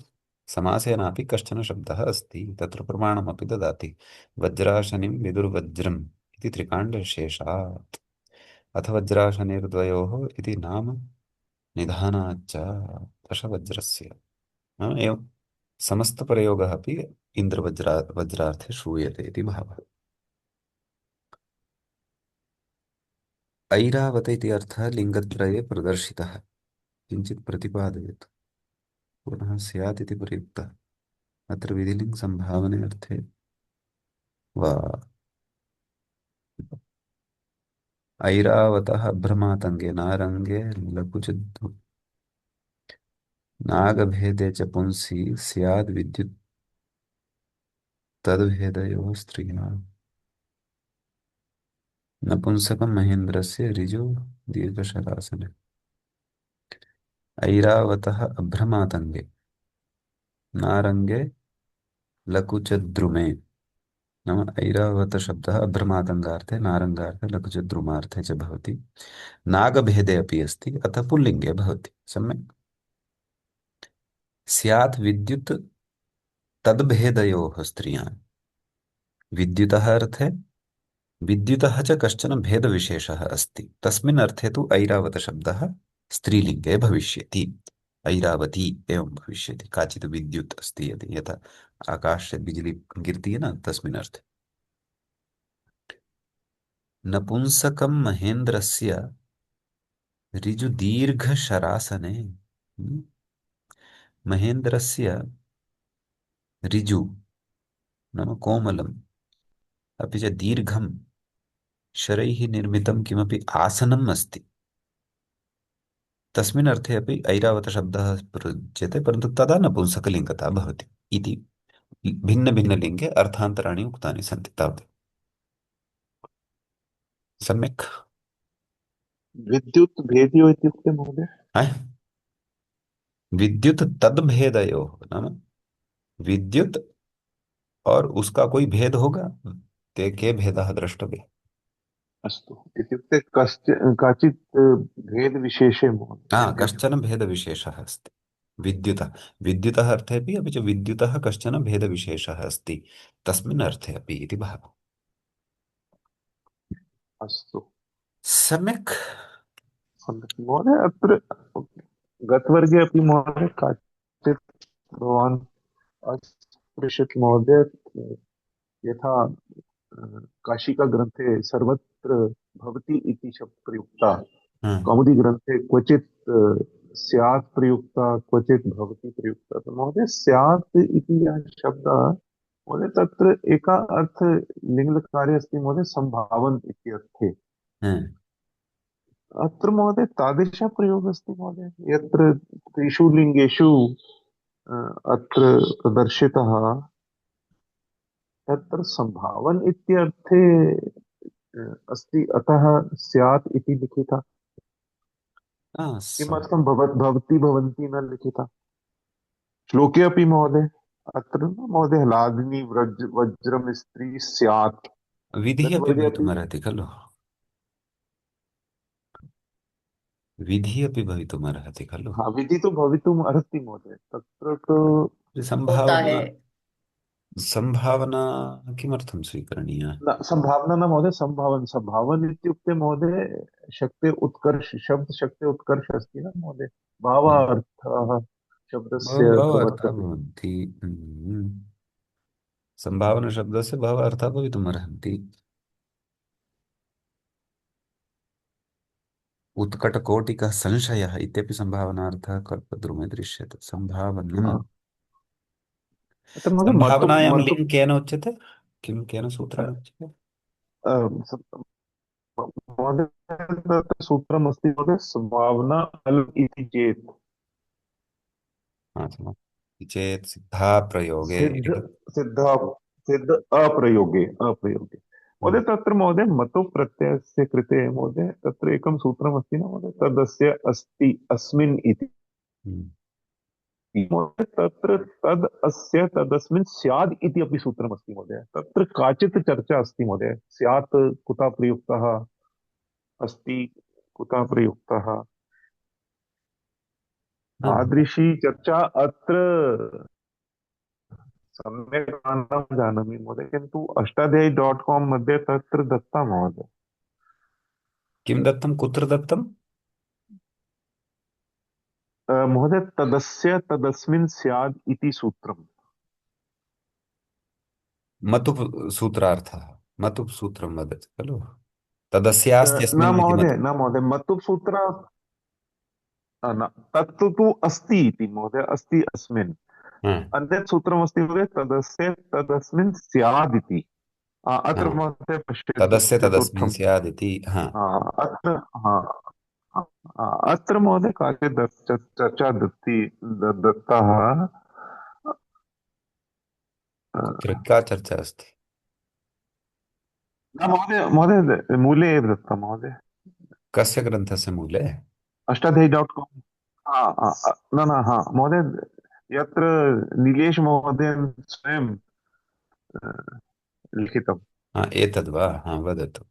समासेनापि कश्चन शब्दः अस्ति, तत्र प्रमाणमपि ददाति। वज्राशनिं विदुर्वज्रम् इति त्रिकाण्डविशेषात्। अथ वज्राशनिर्द्वयोः इति नाम निधानाच्च दशवज्रस्य। एवं समस्तप्रयोगः अपि वज्रार्थे श्रूयते इति भावः। ऐरावत इति अर्थः लिङ्गत्रये प्रदर्शितः। किञ्चित् प्रतिपादयतु। पुनः स्यात् इति प्रयुक्तः। अत्र विधिलिङ्गसम्भावने अर्थे वा ऐरावतः अभ्रमातङ्गे नारङ्गे लघुचद्दु नागभेदे च पुंसि स्याद् विद्युत् तद्भेदयोः स्त्रियाः। नपुंसकं महेन्द्रस्य ऋजु दीर्घशरासने। ऐरावतः अभ्रमातङ्गे नारङ्गे लकुचद्रुमे। नाम ऐरावत शब्दः अभ्रमातङ्गार्थे नारङ्गार्थे लकुचद्रुमार्थे च भवति। नागभेदे अपि अस्ति, अतः पुल्लिङ्गे भवति। सम्यक्। स्यात् विद्युत् तद्भेदयोः स्त्रियान्। विद्युतः अर्थे विद्युतः च कश्चन भेदविशेषः अस्ति, तस्मिन् अर्थे तु ऐरावतशब्दः स्त्रीलिङ्गे भविष्यति। ऐरावती एवं भविष्यति। काचित् विद्युत् अस्ति यदि, यथा आकाशे बिजली गिरती है ना, तस्मिन् अर्थे। नपुंसकं महेन्द्रस्य ऋजुदीर्घशरासने। महेन्द्रस्य ऋजु नाम कोमलम् अपि च दीर्घं शरैः निर्मितं किमपि आसनम् अस्ति, तस्मिन् अर्थे अपि ऐरावतशब्दः प्रयुज्यते, परन्तु तदा नपुंसकलिङ्गता भवति इति। भिन्नभिन्नलिङ्गे अर्थान्तराणि उक्तानि सन्ति तावत्। सम्यक्। विद्युत् भेद्यो इत्युक्ते महोदय? अय्, विद्युत् तद्भेदयोः नाम विद्युत् और उसका कोई भेद होगा, ते के भेदः द्रष्टव्यः। अस्तु, इत्युक्ते काचित् भेदविशेषे महोदय विद्युत्। कश्चन भेदविशेषः अस्ति विद्युतः। विद्युतः अर्थेपि अपि च विद्युतः कश्चन भेदविशेषः अस्ति, तस्मिन् अर्थे अपि इति भावः। अस्तु, सम्यक्। सम्यक् महोदय। अत्र गतवर्गे अपि महोदय काचित् भवान् अस्पृशत् महोदय, यथा काशिकाग्रन्थे सर्वत्र भवति इति शब्द प्रयुक्ता, हाँ, कौमुदीग्रन्थे क्वचित् स्यात् प्रयुक्ता, क्वचित् भवति प्रयुक्ता। तो महोदय स्यात् इति यः शब्दः महोदय, तत्र एका अर्थ लिङ्गकार्ये अस्ति महोदय, सम्भावन् इति अर्थे। हाँ, अत्र महोदय तादृशः प्रयोगः अस्ति महोदय, यत्र त्रिषु लिङ्गेषु अत्र प्रदर्शितः, तत्र सम्भावन् इत्यर्थे अस्ति, अतः स्यात् इति लिखिता। हाँ, किमर्थं भवति भवन्ति न लिखिता श्लोके अपि महोदय? अत्र न महोदय लादिनी वज्रम स्त्री स्यात्। विधिः अपि गतवर्गे अपि भवितुमर्हति खलु। विधिः अपि भवितुमर्हति खलु। हाँ, विधि तो भवितुम् अर्हति महोदय, तत्र तो होता है। संभावना संभावना किमर्थं स्वीकरणीया? न संभावना न महोदय, संभावन संभावन इत्युक्ते महोदय शक्ते उत्कर्ष, शब्द शक्ते उत्कर्ष अस्ति न महोदय, भावार्थः शब्दस्य बहवः अत्र अर्थाः वर्तते। भवन्ति। सम्भावनशब्दस्य बहवः अर्थाः भवितुमर्हन्ति। उत्कटकोटिकः संशयः इत्यपि सम्भावनार्थः कल्पद्रुमे दृश्यते। सम्भावनम्। हाँ, अत्र महोदय सम्भावनायां लिङ् केन उच्यते? किं केन सूत्रेण उच्यते? महोदय तत्र सूत्रमस्ति महोदय, संभावना अल् इति चेत् चेत् सिद्धा प्रयोगे सिद्ध सिद्ध सिद्ध अप्रयोगे अप्रयोगे महोदय तत्र महोदय मतु प्रत्ययस्य कृते महोदय तत्र एकं सूत्रमस्ति न महोदय तदस्य अस्ति अस्मिन् इति हम्म। महोदय तत्र तद् अस्य तदस्मिन् स्याद् इति अपि सूत्रमस्ति महोदय तत्र काचित् चर्चा अस्ति महोदय स्यात् कुतः प्रयुक्तः अस्ति कुतः प्रयुक्तः हाँ, तादृशी चर्चा अत्र सम्यक् न जानामि महोदय किन्तु अष्टाध्यायी .com मध्ये तत्र दत्ता महोदय किं दत्तं कुत्र दत्तं महोदय तदस्य तदस्मिन् स्याद् इति सूत्रम् मतु सूत्रार्थः मतु सूत्रं वदति खलु न तदस्यास्त्यस्मिन् इति महोदय मतु न महोदय मतुप् सूत्र न तत्तु तु अस्ति इति महोदय अस्ति अस्मिन् हाँ, अन्यत् सूत्रमस्ति महोदय तदस्य तदस्मिन् स्याद् इति अत्र हाँ, महोदय पश्यतु तदस्य तदस्मिन् चतुर्थम् स्याद् इति हाँ अत्र हा अत्र महोदय काचित् चर्चा दत्ताः कुत्र का चर्चा अस्ति न महोदय महोदय मूले एव दत्तं महोदय कस्य ग्रन्थस्य मूले अष्टाध्यायी .com न न हा महोदय यत्र नीलेश महोदय स्वयं लिखितम् हाँ एतद् वा हाँ वदतु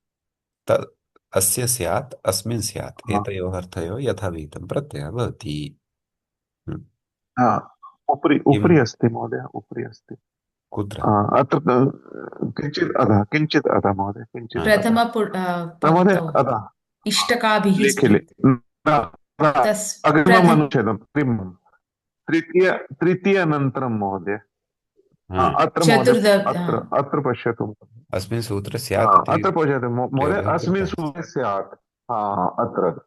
तद् अस्य स्यात् अस्मिन् स्यात् हा एतयोः अर्थयोः यथाविहितं प्रत्ययः भवति हम्म। हा उपरि किं उपरि अस्ति महोदय उपरि अस्ति कुत्र अत्र किञ्चित् अधः महोदय किञ्चित् हाँ अधः न महोदय प्रथमपङ्क्तौ अधः इष्टकाभिः लेखे स्तुति न न, तस् अग्रिमम् प्रथम अनुच्छेदं त्रिमं तृतीय अनन्तरं महोदय हाँ अत्र महोदय चतुर्द अत्र अत्र पश्यतु अस्मिन् सूत्रे स्यात् इति अत्र पश्यतु महोदय प्रयोगः अस्मिन् कृतः सूत्रे स्यात् अत्र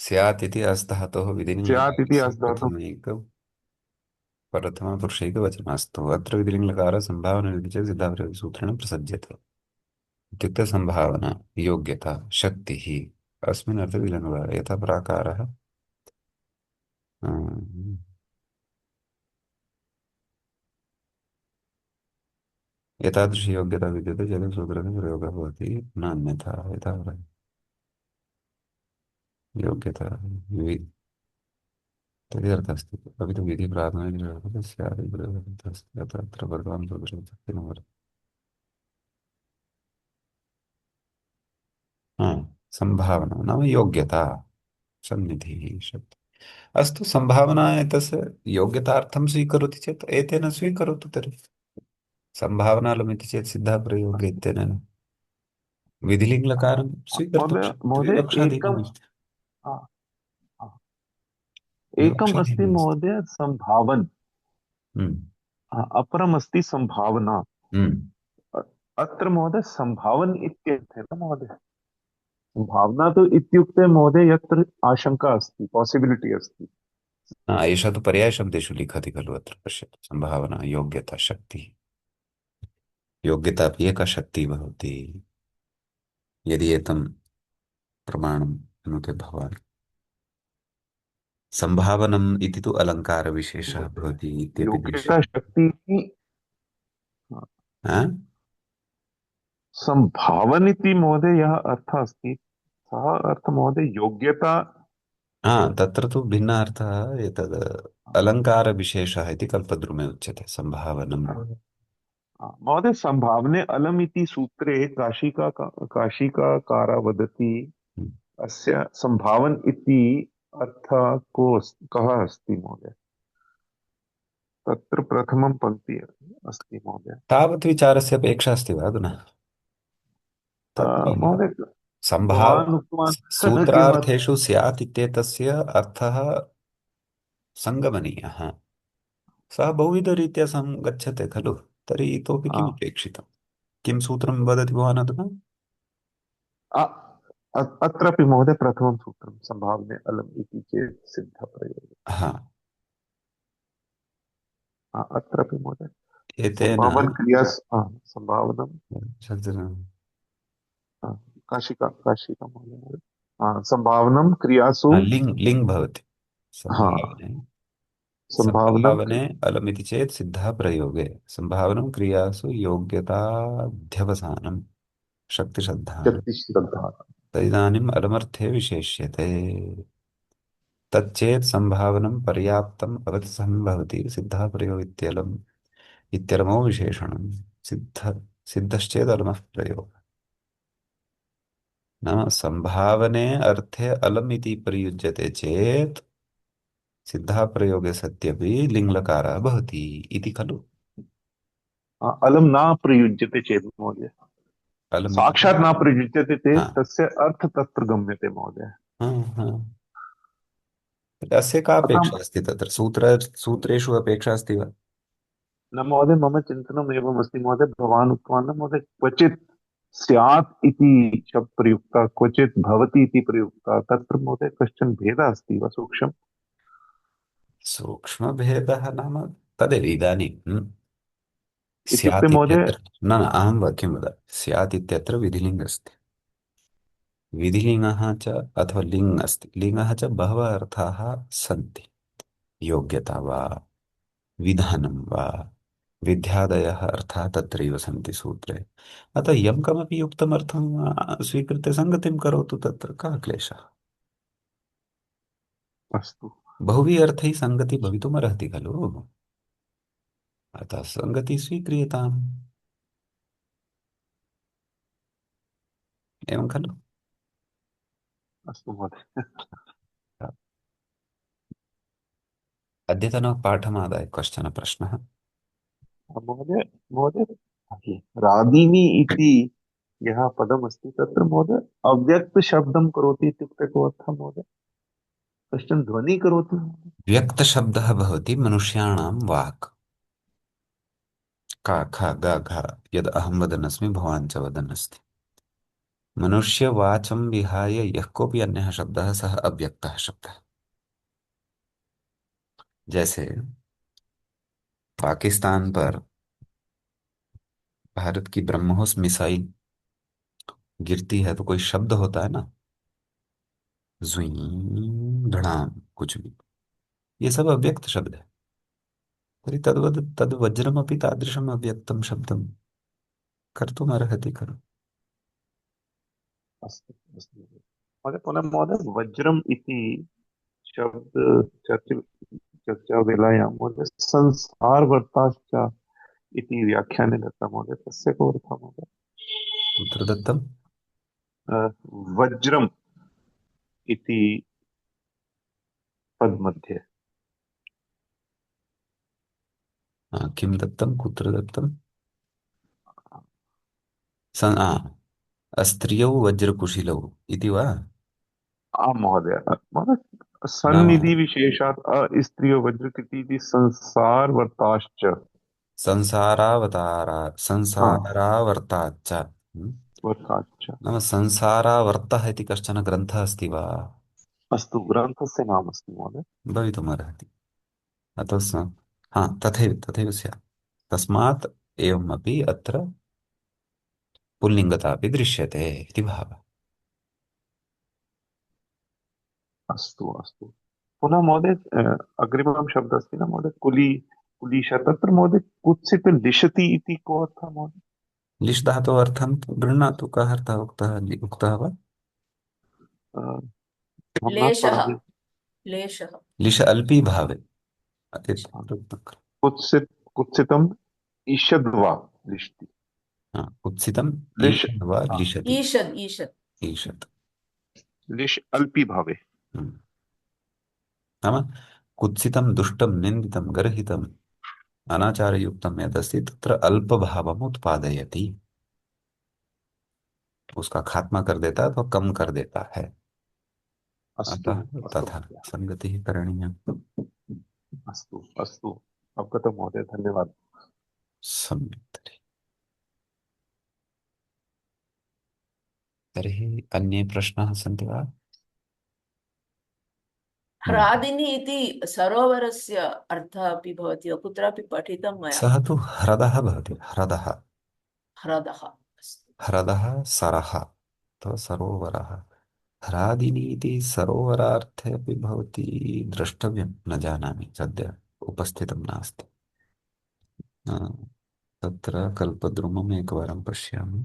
स्यात् इति अस्तः स्यात् इति विधिलिङ्गकारस्य अस्ति प्रथमपुरुषैकवचनस्तु अत्र विधिलिङ्गकारः सम्भावना चेत् सिद्धान्तसूत्रेण प्रसज्यते इत्युक्ते सम्भावना योग्यता शक्तिः अस्मिन् अर्थे विधिलिङ्गकारः यथा प्राकारः अं, एतादृशी योग्यता विद्यते चेत् सूत्रस्य प्रयोगः भवति न अन्यथा यथा योग्यता तर्हि अर्थः अस्ति अपि तु विधिप्राथमिकः स्यात् इति अर्थः अस्ति अतः अत्र वर्तमानं सूत्रशक्तिः न वर्तते हाँ संभावना नाम योग्यता सन्निधिः शक्ति अस्तु संभावना एतस्य योग्यतार्थं स्वीकरोति चेत् एतेन स्वीकरोतु तर्हि सम्भावनालमिति चेत् सिद्धः प्रयोगे इत्यनेन विधिलिङ्गकारं स्वीकर्तुं महोदय शक्यते महोदय एकम् विवक्षाधीनमस्ति आ, आ, एकम् अस्ति विवक्षाधीनमस्ति महोदय संभावन हम्म अपरम् अस्ति संभावना हम्म अत्र महोदय संभावन इत्यर्थे न महोदय भावना तो इत्युक्ते महोदय यत्र आशंका अस्ति पॉसिबिलिटी अस्ति एषः तु पर्यायशब्देषु लिखति खलु अत्र पश्यतु सम्भावना योग्यता शक्तिः योग्यता अपि एका शक्तिः भवति यदि एतं प्रमाणम् अनुते भवान् संभावनम् इति तु अलङ्कारविशेषः भवति इत्यपि योग्यता दृश्यते शक्ति की हा? संभावन इति महोदय यः अर्थः अस्ति सः अर्थः महोदय योग्यता हा तत्र तु भिन्नः अर्थः एतद् अलङ्कारविशेषः इति कल्पद्रुमे उच्यते सम्भावनम् महोदय संभावने अलम् इति सूत्रे काशिकाकारः वदति अस्य संभावन इति अर्थः कः अस्ति महोदय तत्र प्रथमं पङ्क्ति अस्ति महोदय तावत् विचारस्य अपेक्षा अस्ति वा अधुना तत्र महोदय सम्भाव भवान् उक्तवान् किमर्थं सूत्रार्थेषु स्यात् इत्येतस्य अर्थः सङ्गमनीयः सः बहुविधरीत्या गच्छते खलु तर्हि इतोपि किम् अपेक्षितं किं सूत्रं वदति भवान् अधुना अत्रापि महोदय प्रथमं सूत्रं संभावने अलम् इति चेत् सिद्धप्रयोगः हा अत्रापि महोदय एतेन संभावन क्रिया संभावनं काशिका महोदय संभावनं क्रियासु लिङ् लिङ् भवति हा सम्भावने संभावनं संभावने अलमिति चेत् सिद्धः प्रयोगे संभावनं क्रियासु योग्यताध्यवसानम् शक्तिश्रद्धा। शक्तिश्रद्धा। तदानीम् अलमर्थे विशेष्यते। तच्चेत् संभावनं पर्याप्तम् अवतिसं भवति सिद्धः प्रयोग इत्यलम् इत्यलमो विशेषणं। सिद्धश्चेत् अलमः प्रयोग। नाम संभावने अर्थे अलम् इति प्रयुज्यते चेत् सिद्धः प्रयोगे सत्यपि लिङ्लकारः भवति इति खलु। अलम न प्रयुज्यते चेत् महोदय, अलम् इति साक्षात् न प्रयुज्यते चेत् हाँ तस्य अर्थ तत्र गम्यते महोदय। हाँ हाँ। अस्य का अतः अपेक्षा अस्ति तत्र सूत्रेषु अपेक्षा अस्ति वा? न महोदय, मम चिन्तनम् एवमस्ति महोदय, भवान् उक्तवान् न महोदय, क्वचित् स्यात् इति शब्द प्रयुक्तः, क्वचित् भवति इति प्रयुक्तः, तत्र महोदय कश्चन भेदः अस्ति वा सूक्ष्म? सूक्ष्मभेदः नाम तदेव इदानीं इत्युक्ते स्यात् महोदय, इत्यत्र न न अहं वाक्यं वद। स्यात् इत्यत्र विधिलिङ्ग् अस्ति। विधिलिङ्गः च अथवा लिङ् अस्ति। लिङ्गः च बहवः अर्थाः सन्ति। योग्यता वा विधानं वा विद्यादयः अर्थाः तत्रैव सन्ति सूत्रे। अतः यं कमपि युक्तमर्थं स्वीकृत्य सङ्गतिं करोतु, तत्र कः क्लेशः। अस्तु बहुभिः अर्थैः सङ्गतिः भवितुमर्हति खलु। अतः सङ्गतिः स्वीक्रियताम्। एवं खलु। अस्तु महोदय। अद्यतनपाठमादाय कश्चन प्रश्नः। महोदय महोदय, रागिणी इति यः पदमस्ति तत्र महोदय अव्यक्तशब्दं करोति इत्युक्ते को अर्थः महोदय? कश्चन ध्वनिः करोति महोदय? व्यक्तशब्दः भवति मनुष्याणां वाक्। का ख ग घ यद् अहं वदन्नस्मि भवान् च वदन् अस्ति। मनुष्यवाचं विहाय यः कोऽपि अन्यः शब्दः सः अव्यक्तः शब्दः। जैसे पाकिस्तान पर भारत की ब्रह्मोस मिसाइल गिरती है तो कोई शब्द होता है ना, जुई धड़ाम कुछ भी, ये सब अव्यक्त शब्द है। तर्हि तद्वद् तद् वज्रमपि तादृशम् अव्यक्तं शब्दं कर्तुमर्हति खलु। अस्तु अस्तु महोदय, पुनः महोदय वज्रम् इति शब्द चर्चा चर्चावेलायां महोदय संसारवर्ताश्च इति व्याख्याने दत्तं महोदय, तस्य को अर्थः महोदय? कुत्र दत्तं? वज्रम् इति पदमध्ये। किं दत्तं, कुत्र दत्तं? स अस्त्रियौ वज्रकुशिलौ इति वा? आम् महोदय, महोदय नाम सन्निधि विशेषात् स्त्रियो वज्रकृति इति संसारवर्ताश्च। संसारावतारा हाँ, संसारावर्ताच्च। वर्ताश्च। नाम संसारावर्तः इति कश्चन ग्रन्थः अस्ति वा? अस्तु, ग्रन्थस्य नाम अस्ति महोदय। भवितुमर्हति। अतः हा तथैव तथैव स्यात्। तस्मात् एवमपि अत्र पुल्लिङ्गता अपि दृश्यते इति भावः। अस्तु अस्तु, पुनः महोदय अग्रिमः शब्दः अस्ति न महोदय, कुलीश, तत्र महोदय कुत्सित लिशति इति को अर्थः महोदय? लिश् धातोः अर्थं गृह्णातु। कः अर्थः उक्तः वा? अ, अहं न लेशः स्मरामि। लेशः लिश अल्पी भावे कुत्सित कुत्सितम् ईषद्वा लिशति। कुत्सितम् लिश, ईषद् वा हाँ, लिशति। ईषद् ईषद् ईषत्। लिश अल्पी भावे। हम्म। नाम कुत्सितं दुष्टं निन्दितं गर्हितं अनाचारयुक्तं यदस्ति तत्र अल्पभावम् उत्पादयति। उसका खात्मा कर देता है अथवा कम कर देता है। अस्तु अतः अस्तु तथा महोदय। संगतिः करणीया। अस्तु अस्तु, अवगतं महोदय, धन्यवादः। सम्यक्। तर्हि अन्ये प्रश्नाः सन्ति वा? ह्रादिनी इति सरोवरस्य अर्थः अपि भवति वा? कुत्रापि पठितं मया। सः तु ह्रदः भवति। ह्रदः ह्रदः अस्तु। ह्रदः सरः अथवा सरोवरः। ह्रादिनी इति सरोवरार्थे अपि भवति द्रष्टव्यं, न जानामि, सद्य उपस्थितं नास्ति। तत्र कल्पद्रुमम् एकवारं पश्यामि।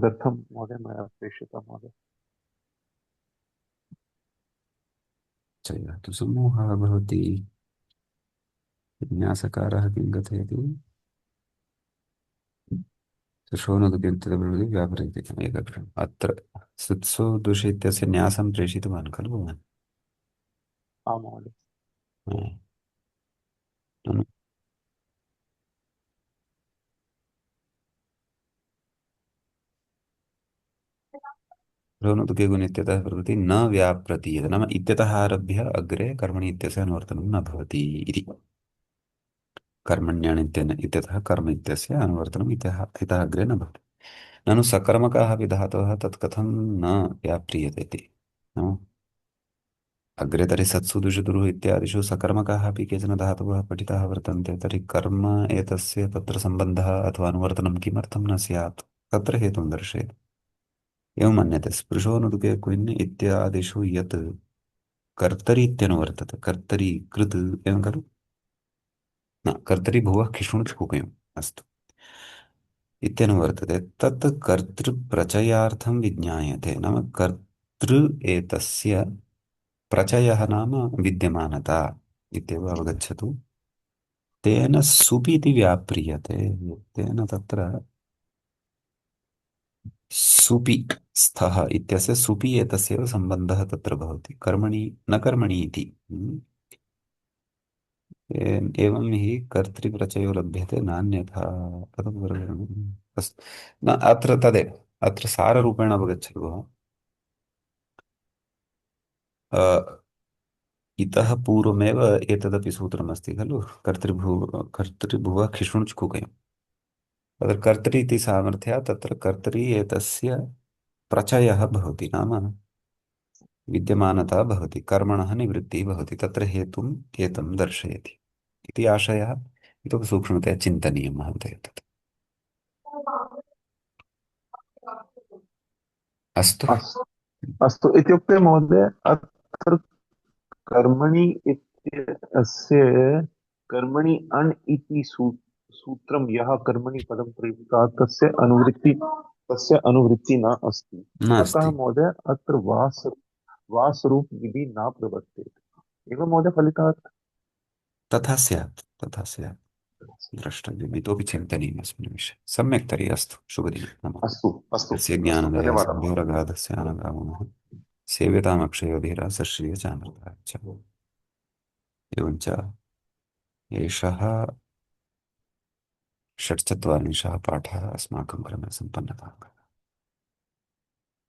तदर्थं महोदय मया प्रेषितं महोदय। चयः तु समूहः भवति। विन्यासकारः किं कथयति? शोणोदुकिन्तभवति व्यापृति एकघ्नम्। अत्र सुत्सु दुष इत्यस्य न्यासं प्रेषितवान् खलु? आं महोदय। ननु शोणोदुके गुण इत्यतः प्रभृति न व्याप्रतीयते, नाम इत्यतः आरभ्य अग्रे कर्मणि इत्यस्य अनुवर्तनं न भवति इति। कर्मण्यण् इत्यतः कर्म इत्यस्य अनुवर्तनम् इतः अग्रे न भवति। ननु सकर्मकाः अपि धातवः तत्कथं न व्याप्रियते इति। नाम अग्रे तर्हि सत्सु दुषुदुरुः इत्यादिषु सकर्मकाः अपि केचन धातवः पठिताः वर्तन्ते, तर्हि कर्म एतस्य तत्र सम्बन्धः अथवा अनुवर्तनं किमर्थं न स्यात्? तत्र हेतुं दर्शयति। एवं मन्यते स्पृशोनुदुके क्विन् इत्यादिषु यत् कर्तरि इत्यनुवर्तते, कर्तरि कृत् एवं खलु? न, कर्तरि भुवः खिषुणुच् कुकयम् अस्तु इत्यनुवर्तते, तत् कर्तृप्रचयार्थं विज्ञायते। नाम कर्तृ एतस्य प्रचयः नाम विद्यमानता इत्येव अवगच्छतु। तेन सुपि इति व्याप्रियते। तेन तत्र सुपि स्थः इत्यस्य सुपि एतस्यैव सम्बन्धः तत्र भवति, कर्मणि न कर्मणि इति। एवं हि कर्तृप्रचयो लभ्यते नान्यथा। अस्तु, न अत्र तदेव अत्र साररूपेण अवगच्छतु भवान्। इतः पूर्वमेव एतदपि सूत्रमस्ति खलु, कर्तृभुवः खिषुणुच् कुकयम्। तत्र कर्तरि इति सामर्थ्यात् तत्र कर्तरि एतस्य प्रचयः भवति, नाम विद्यमानता भवति, कर्मणः निवृत्तिः भवति। तत्र हेतुम् एतं दर्शयति इति आशयः। इतोपि सूक्ष्मतया चिन्तनीयं महोदय तत्। अस्तु। अस्तु इत्युक्ते महोदय अत्र कर्मणि इत्यस्य कर्मणि अण् इति सूत्रं यः कर्मणि पदं प्रयुक्तः तस्य अनुवृत्ति न अस्ति। अतः नास्ति। महोदय अत्र वासरूप विधि न प्रवर्तेते एवं महोदय फलितात्। तथा स्यात्, तथा स्यात्। द्रष्टव्यम्, इतोपि चिन्तनीयम् अस्मिन् विषये। सम्यक् तर्हि अस्तु, शुभदिनं नमः। अस्तु अस्तु तस्य अस्तु ज्ञानदया धन्यवादः महोदय। संयोरगाधस्य अनगामः सेव्यतामक्षयोभिरः सश्रियचानृतः च। एवञ्च एषः षट्चत्वारिंशः पाठः अस्माकं क्रमे सम्पन्नः।